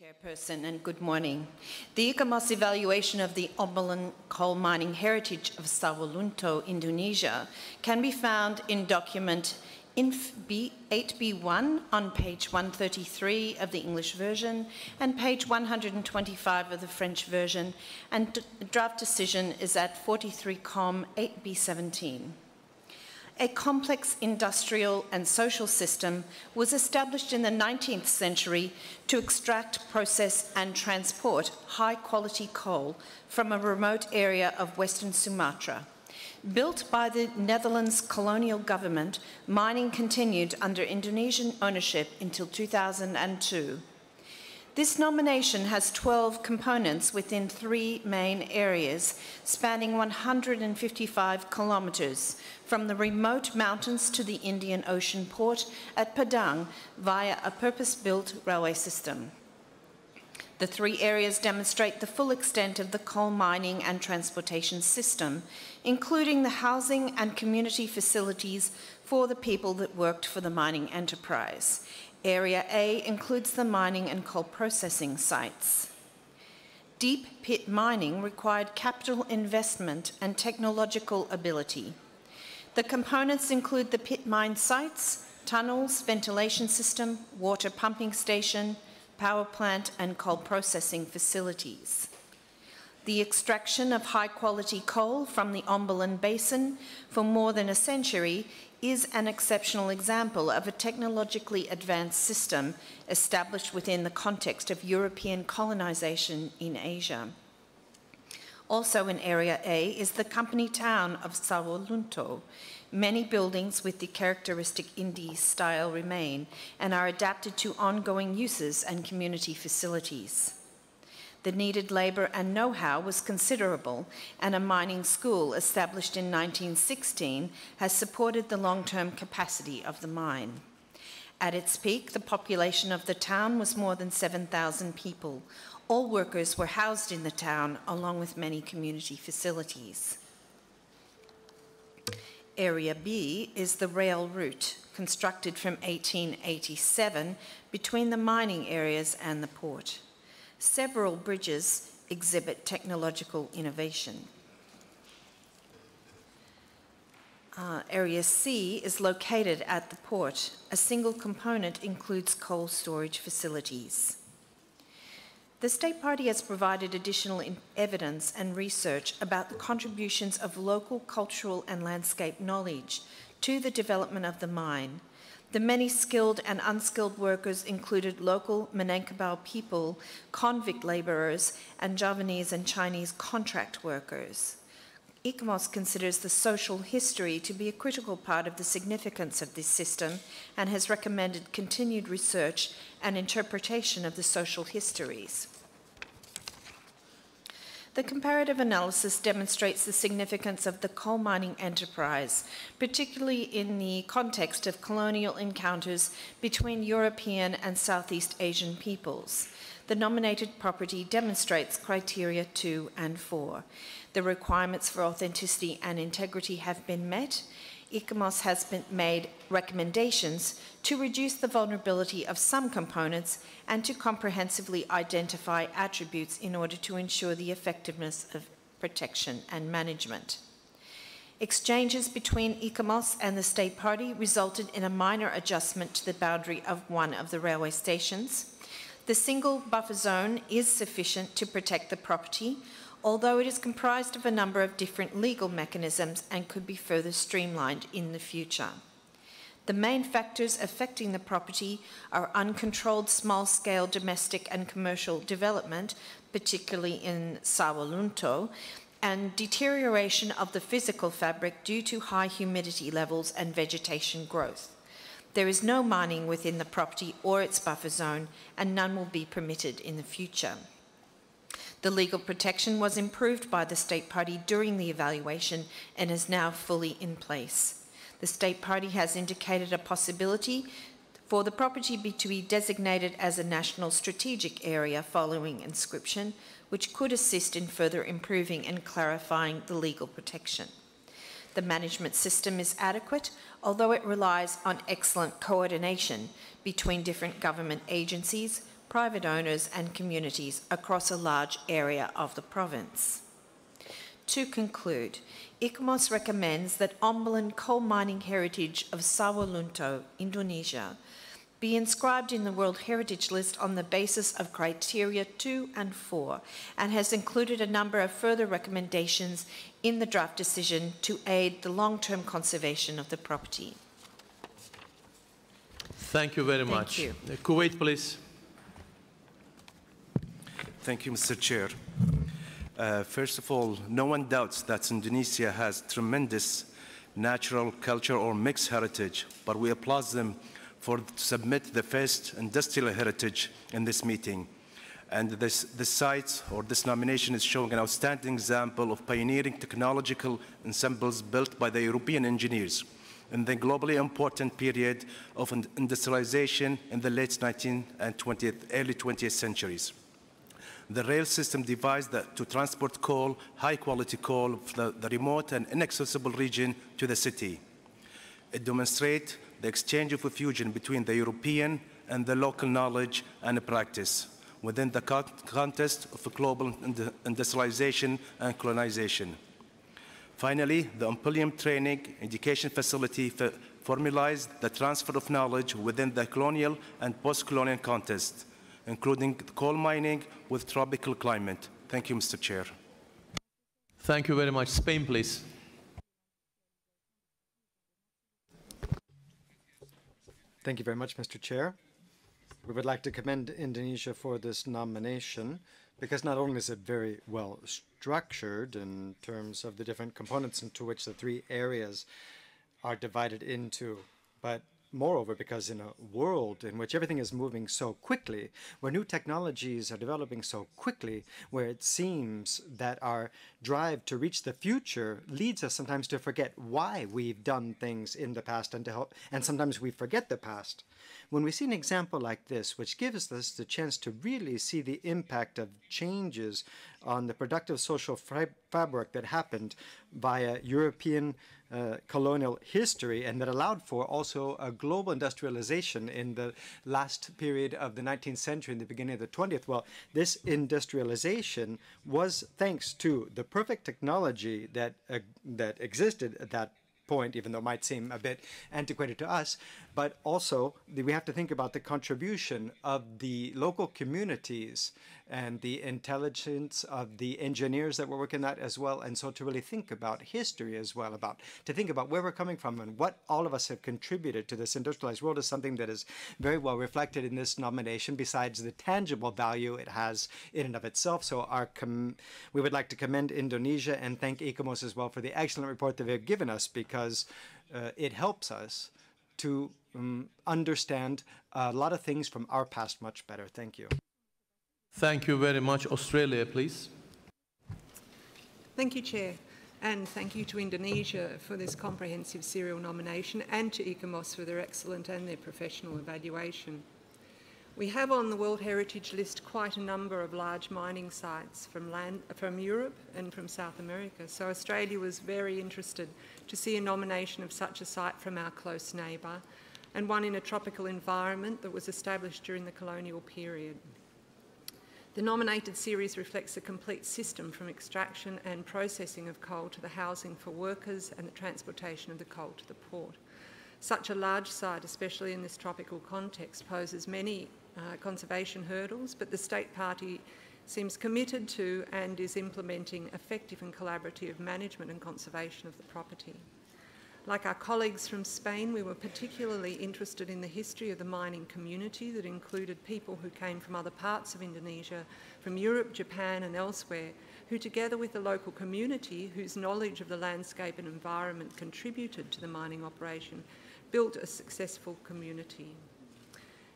Chairperson, and good morning. The ICOMOS evaluation of the Ombilin coal mining heritage of Sawahlunto, Indonesia, can be found in document Inf B 8B1 on page 133 of the English version and page 125 of the French version, and draft decision is at 43 Com 8B17. A complex industrial and social system was established in the 19th century to extract, process, and transport high-quality coal from a remote area of Western Sumatra. Built by the Netherlands colonial government, mining continued under Indonesian ownership until 2002. This nomination has 12 components within 3 main areas, spanning 155 kilometers, from the remote mountains to the Indian Ocean port at Padang via a purpose-built railway system. The 3 areas demonstrate the full extent of the coal mining and transportation system, including the housing and community facilities for the people that worked for the mining enterprise. Area A includes the mining and coal processing sites. Deep pit mining required capital investment and technological ability. The components include the pit mine sites, tunnels, ventilation system, water pumping station, power plant, and coal processing facilities. The extraction of high-quality coal from the Ombilin Basin for more than a century is an exceptional example of a technologically advanced system established within the context of European colonization in Asia. Also in Area A is the company town of Sawahlunto. Many buildings with the characteristic Indie style remain and are adapted to ongoing uses and community facilities. The needed labor and know-how was considerable, and a mining school established in 1916 has supported the long-term capacity of the mine. At its peak, the population of the town was more than 7,000 people. All workers were housed in the town, along with many community facilities. Area B is the rail route, constructed from 1887 between the mining areas and the port. Several bridges exhibit technological innovation. Area C is located at the port. A single component includes coal storage facilities. The State Party has provided additional evidence and research about the contributions of local cultural and landscape knowledge to the development of the mine. The many skilled and unskilled workers included local Minangkabau people, convict laborers, and Javanese and Chinese contract workers. ICOMOS considers the social history to be a critical part of the significance of this system and has recommended continued research and interpretation of the social histories. The comparative analysis demonstrates the significance of the coal mining enterprise, particularly in the context of colonial encounters between European and Southeast Asian peoples. The nominated property demonstrates criteria 2 and 4. The requirements for authenticity and integrity have been met. ICOMOS has made recommendations to reduce the vulnerability of some components and to comprehensively identify attributes in order to ensure the effectiveness of protection and management. Exchanges between ICOMOS and the State Party resulted in a minor adjustment to the boundary of one of the railway stations. The single buffer zone is sufficient to protect the property, although it is comprised of a number of different legal mechanisms and could be further streamlined in the future. The main factors affecting the property are uncontrolled small-scale domestic and commercial development, particularly in Sawahlunto, and deterioration of the physical fabric due to high humidity levels and vegetation growth. There is no mining within the property or its buffer zone, and none will be permitted in the future. The legal protection was improved by the State Party during the evaluation and is now fully in place. The State Party has indicated a possibility for the property to be designated as a national strategic area following inscription, which could assist in further improving and clarifying the legal protection. The management system is adequate, although it relies on excellent coordination between different government agencies, private owners and communities across a large area of the province. To conclude, ICMOS recommends that Ombilin coal mining heritage of Sawah Lunto, Indonesia, be inscribed in the World Heritage List on the basis of criteria 2 and 4, and has included a number of further recommendations in the draft decision to aid the long-term conservation of the property. Thank you very much. Thank you. Kuwait, please. Thank you, Mr. Chair. First of all, no one doubts that Indonesia has tremendous natural, cultural, or mixed heritage, but we applaud them for submit the first industrial heritage in this meeting. And this site, or this nomination, is showing an outstanding example of pioneering technological ensembles built by the European engineers in the globally important period of industrialization in the late 19th and early 20th centuries. The rail system devised to transport coal, high-quality coal, from the remote and inaccessible region to the city. It demonstrates the exchange of fusion between the European and the local knowledge and practice within the context of global industrialization and colonization. Finally, the Ombilin Training Education Facility formalized the transfer of knowledge within the colonial and post-colonial context, including coal mining with tropical climate. Thank you, Mr. Chair. Thank you very much. Spain, please. Thank you very much, Mr. Chair. We would like to commend Indonesia for this nomination because not only is it very well structured in terms of the different components into which the three areas are divided into, but moreover, because in a world in which everything is moving so quickly, where new technologies are developing so quickly, where it seems that our drive to reach the future leads us sometimes to forget why we've done things in the past and sometimes we forget the past. When we see an example like this, which gives us the chance to really see the impact of changes on the productive social fabric that happened via European colonial history and that allowed for also a global industrialization in the last period of the 19th century and the beginning of the 20th. Well, this industrialization was thanks to the perfect technology that existed at that point, even though it might seem a bit antiquated to us, but also we have to think about the contribution of the local communities and the intelligence of the engineers that were working that as well. And so to really think about history as well, to think about where we're coming from and what all of us have contributed to this industrialized world is something that is very well reflected in this nomination, besides the tangible value it has in and of itself. So we would like to commend Indonesia and thank ICMOS as well for the excellent report that they've given us, because it helps us to understand a lot of things from our past much better. Thank you. Thank you very much. Australia, please. Thank you, Chair. And thank you to Indonesia for this comprehensive serial nomination and to ICMOS for their excellent and their professional evaluation. We have on the World Heritage List quite a number of large mining sites from Europe and from South America. So Australia was very interested to see a nomination of such a site from our close neighbour, and one in a tropical environment that was established during the colonial period. The nominated series reflects a complete system from extraction and processing of coal to the housing for workers and the transportation of the coal to the port. Such a large site, especially in this tropical context, poses many conservation hurdles, but the State Party seems committed to and is implementing effective and collaborative management and conservation of the property. Like our colleagues from Spain, we were particularly interested in the history of the mining community that included people who came from other parts of Indonesia, from Europe, Japan and elsewhere, who together with the local community, whose knowledge of the landscape and environment contributed to the mining operation, built a successful community.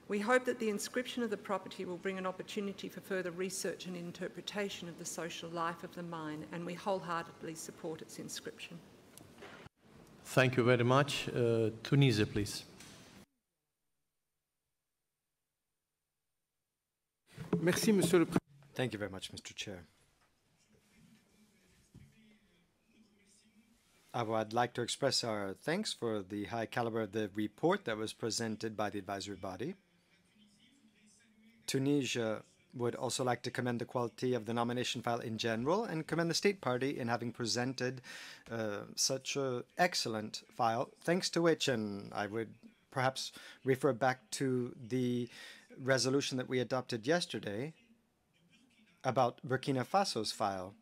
We hope that the inscription of the property will bring an opportunity for further research and interpretation of the social life of the mine, and we wholeheartedly support its inscription. Thank you very much. Tunisia, please. Merci, Monsieur le Président. Thank you very much, Mr. Chair. I would like to express our thanks for the high caliber of the report that was presented by the advisory body. Tunisia would also like to commend the quality of the nomination file in general and commend the State Party in having presented such an excellent file, thanks to which, and I would perhaps refer back to the resolution that we adopted yesterday about Burkina Faso's file.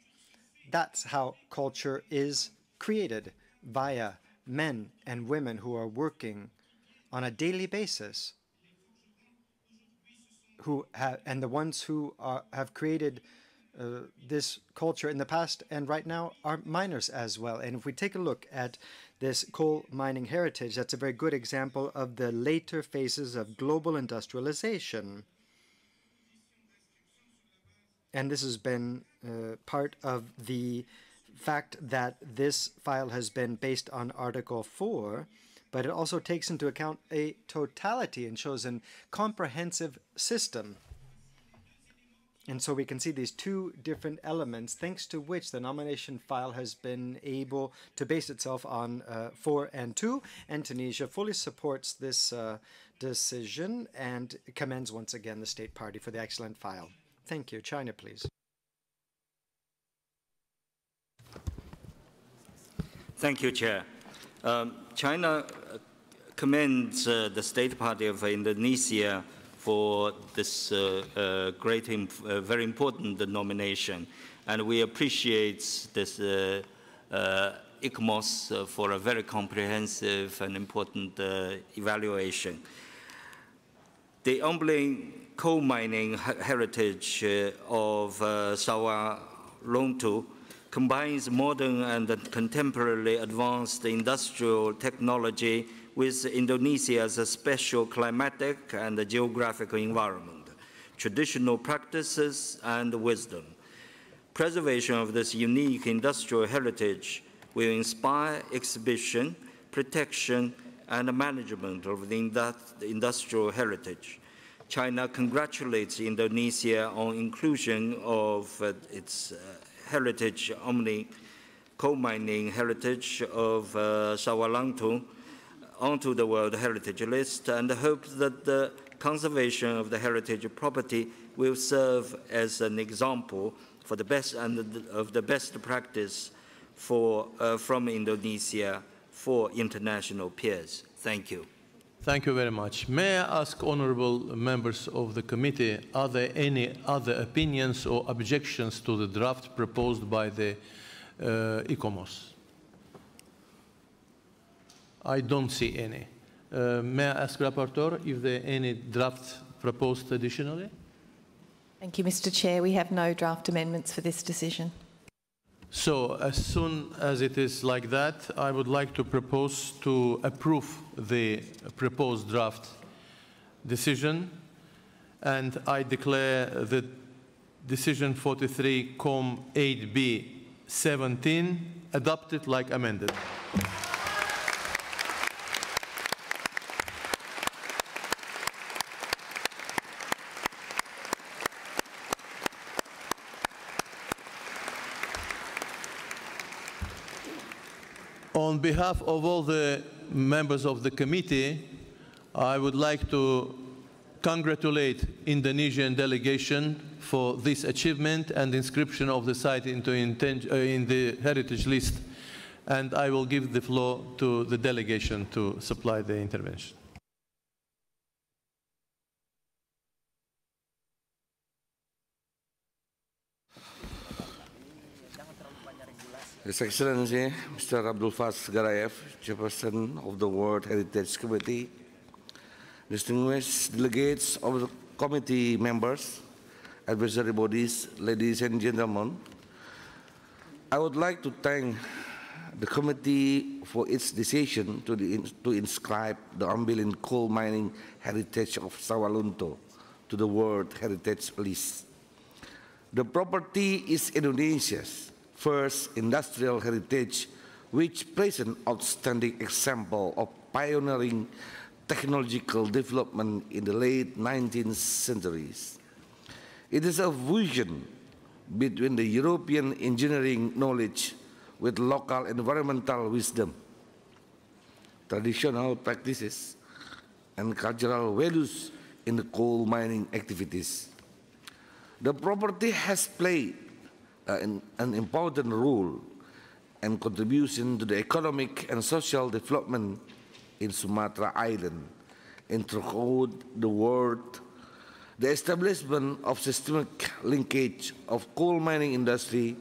That's how culture is created, via men and women who are working on a daily basis, and the ones who have created this culture in the past and right now are miners as well. And if we take a look at this coal mining heritage, that's a very good example of the later phases of global industrialization. And this has been part of the fact that this file has been based on Article 4, but it also takes into account a totality and shows a comprehensive system. And so we can see these two different elements, thanks to which the nomination file has been able to base itself on 4 and 2, and Tunisia fully supports this decision and commends once again the State Party for the excellent file. Thank you. China, please. Thank you, Chair. China commends the State Party of Indonesia for this very important nomination, and we appreciate this ICMOS for a very comprehensive and important evaluation. The Ombilin coal mining heritage of Sawah Lunto combines modern and contemporarily advanced industrial technology with Indonesia's special climatic and geographical environment, traditional practices, and wisdom. Preservation of this unique industrial heritage will inspire exhibition, protection, and management of the industrial heritage. China congratulates Indonesia on inclusion of its heritage, Ombilin coal mining heritage of Sawahlunto onto the World Heritage List, and hopes that the conservation of the heritage property will serve as an example for the best of the best practice from Indonesia for international peers. Thank you. Thank you very much. May I ask honorable members of the committee, are there any other opinions or objections to the draft proposed by the ICOMOS? I don't see any. May I ask Rapporteur if there are any draft proposed additionally? Thank you, Mr. Chair. We have no draft amendments for this decision. So, as soon as it is like that, I would like to propose to approve the proposed draft decision, and I declare the decision 43-8B-17 adopted like amended. On behalf of all the members of the committee, I would like to congratulate Indonesian delegation for this achievement and inscription of the site in the heritage list. And I will give the floor to the delegation to supply the intervention. His Excellency, Mr. Abdul Faz Garayev, Chairperson of the World Heritage Committee, distinguished delegates of the committee members, advisory bodies, ladies and gentlemen, I would like to thank the committee for its decision to inscribe the Ombilin coal mining heritage of Sawahlunto to the World Heritage List. The property is Indonesia's first industrial heritage, which plays an outstanding example of pioneering technological development in the late 19th centuries. It is a fusion between the European engineering knowledge with local environmental wisdom, traditional practices, and cultural values in the coal mining activities. The property has played an important role and contribution to the economic and social development in Sumatra Island and throughout the world. The establishment of systemic linkage of coal mining industry,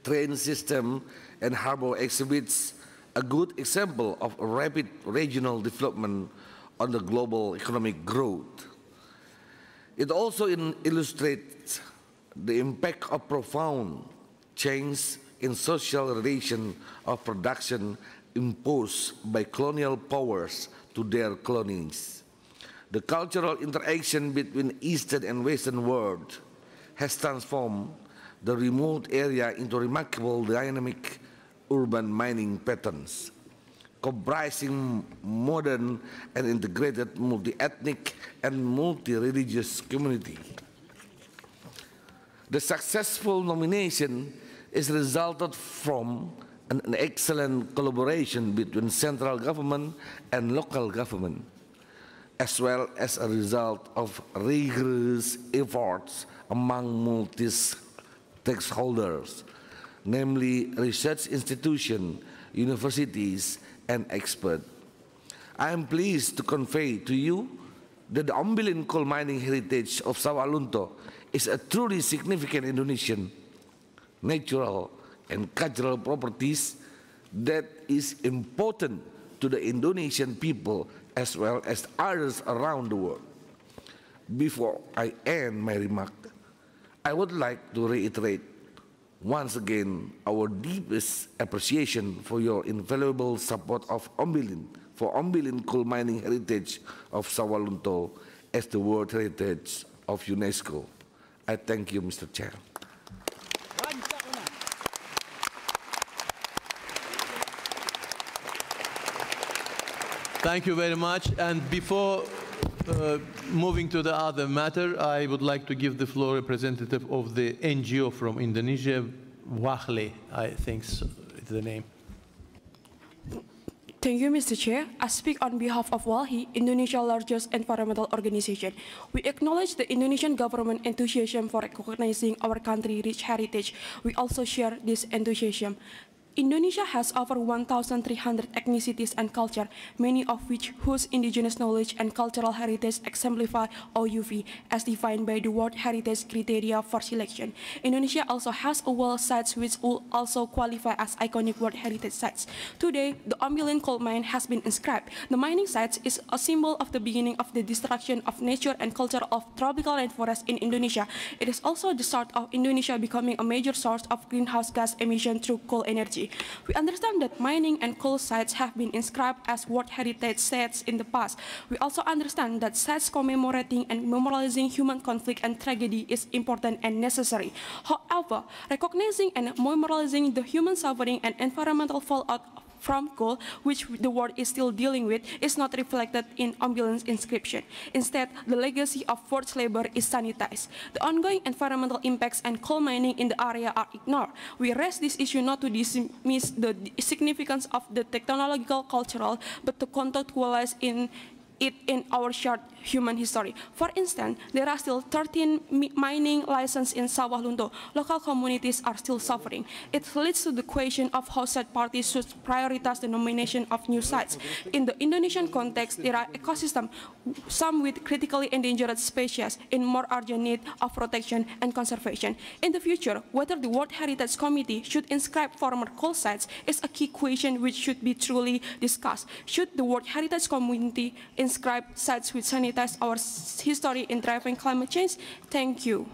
train system, and harbor exhibits a good example of a rapid regional development on the global economic growth. It also illustrates the impact of profound change in social relation of production imposed by colonial powers to their colonies. The cultural interaction between Eastern and Western world has transformed the remote area into remarkable dynamic urban mining patterns, comprising modern and integrated multi-ethnic and multi-religious community. The successful nomination is resulted from an excellent collaboration between central government and local government, as well as a result of rigorous efforts among multi-stakeholders, namely research institutions, universities, and experts. I am pleased to convey to you that the Ombilin coal mining heritage of Sawahlunto is a truly significant Indonesian natural and cultural properties that is important to the Indonesian people as well as others around the world. Before I end my remark, I would like to reiterate once again our deepest appreciation for your invaluable support of Ombilin, for Ombilin coal mining heritage of Sawahlunto as the World Heritage of UNESCO. I thank you, Mr. Chair. Thank you very much. And before moving to the other matter, I would like to give the floor representative of the NGO from Indonesia, WAHLE, I think is the name. Thank you, Mr. Chair. I speak on behalf of WALHI, Indonesia's largest environmental organization. We acknowledge the Indonesian government enthusiasm for recognizing our country's rich heritage. We also share this enthusiasm. Indonesia has over 1,300 ethnicities and culture, many of which whose indigenous knowledge and cultural heritage exemplify OUV as defined by the World Heritage criteria for selection. Indonesia also has a well sites which will also qualify as iconic World Heritage sites. Today, the Ombilin coal mine has been inscribed. The mining site is a symbol of the beginning of the destruction of nature and culture of tropical rainforest in Indonesia. It is also the start of Indonesia becoming a major source of greenhouse gas emission through coal energy. We understand that mining and coal sites have been inscribed as World Heritage sites in the past. We also understand that sites commemorating and memorializing human conflict and tragedy is important and necessary. However, recognizing and memorializing the human suffering and environmental fallout from coal, which the world is still dealing with, is not reflected in Ombilin's inscription. Instead, the legacy of forced labor is sanitized. The ongoing environmental impacts and coal mining in the area are ignored. We raise this issue not to dismiss the significance of the technological, cultural, but to contextualize it in our shared human history. For instance, there are still 13 mining licenses in Sawahlunto. Local communities are still suffering. It leads to the question of how said parties should prioritize the nomination of new sites. In the Indonesian context, there are ecosystems, some with critically endangered species, in more urgent need of protection and conservation. In the future, whether the World Heritage Committee should inscribe former coal sites is a key question which should be truly discussed. Should the World Heritage Committee inscribe sites which sanitize our history in driving climate change? Thank you.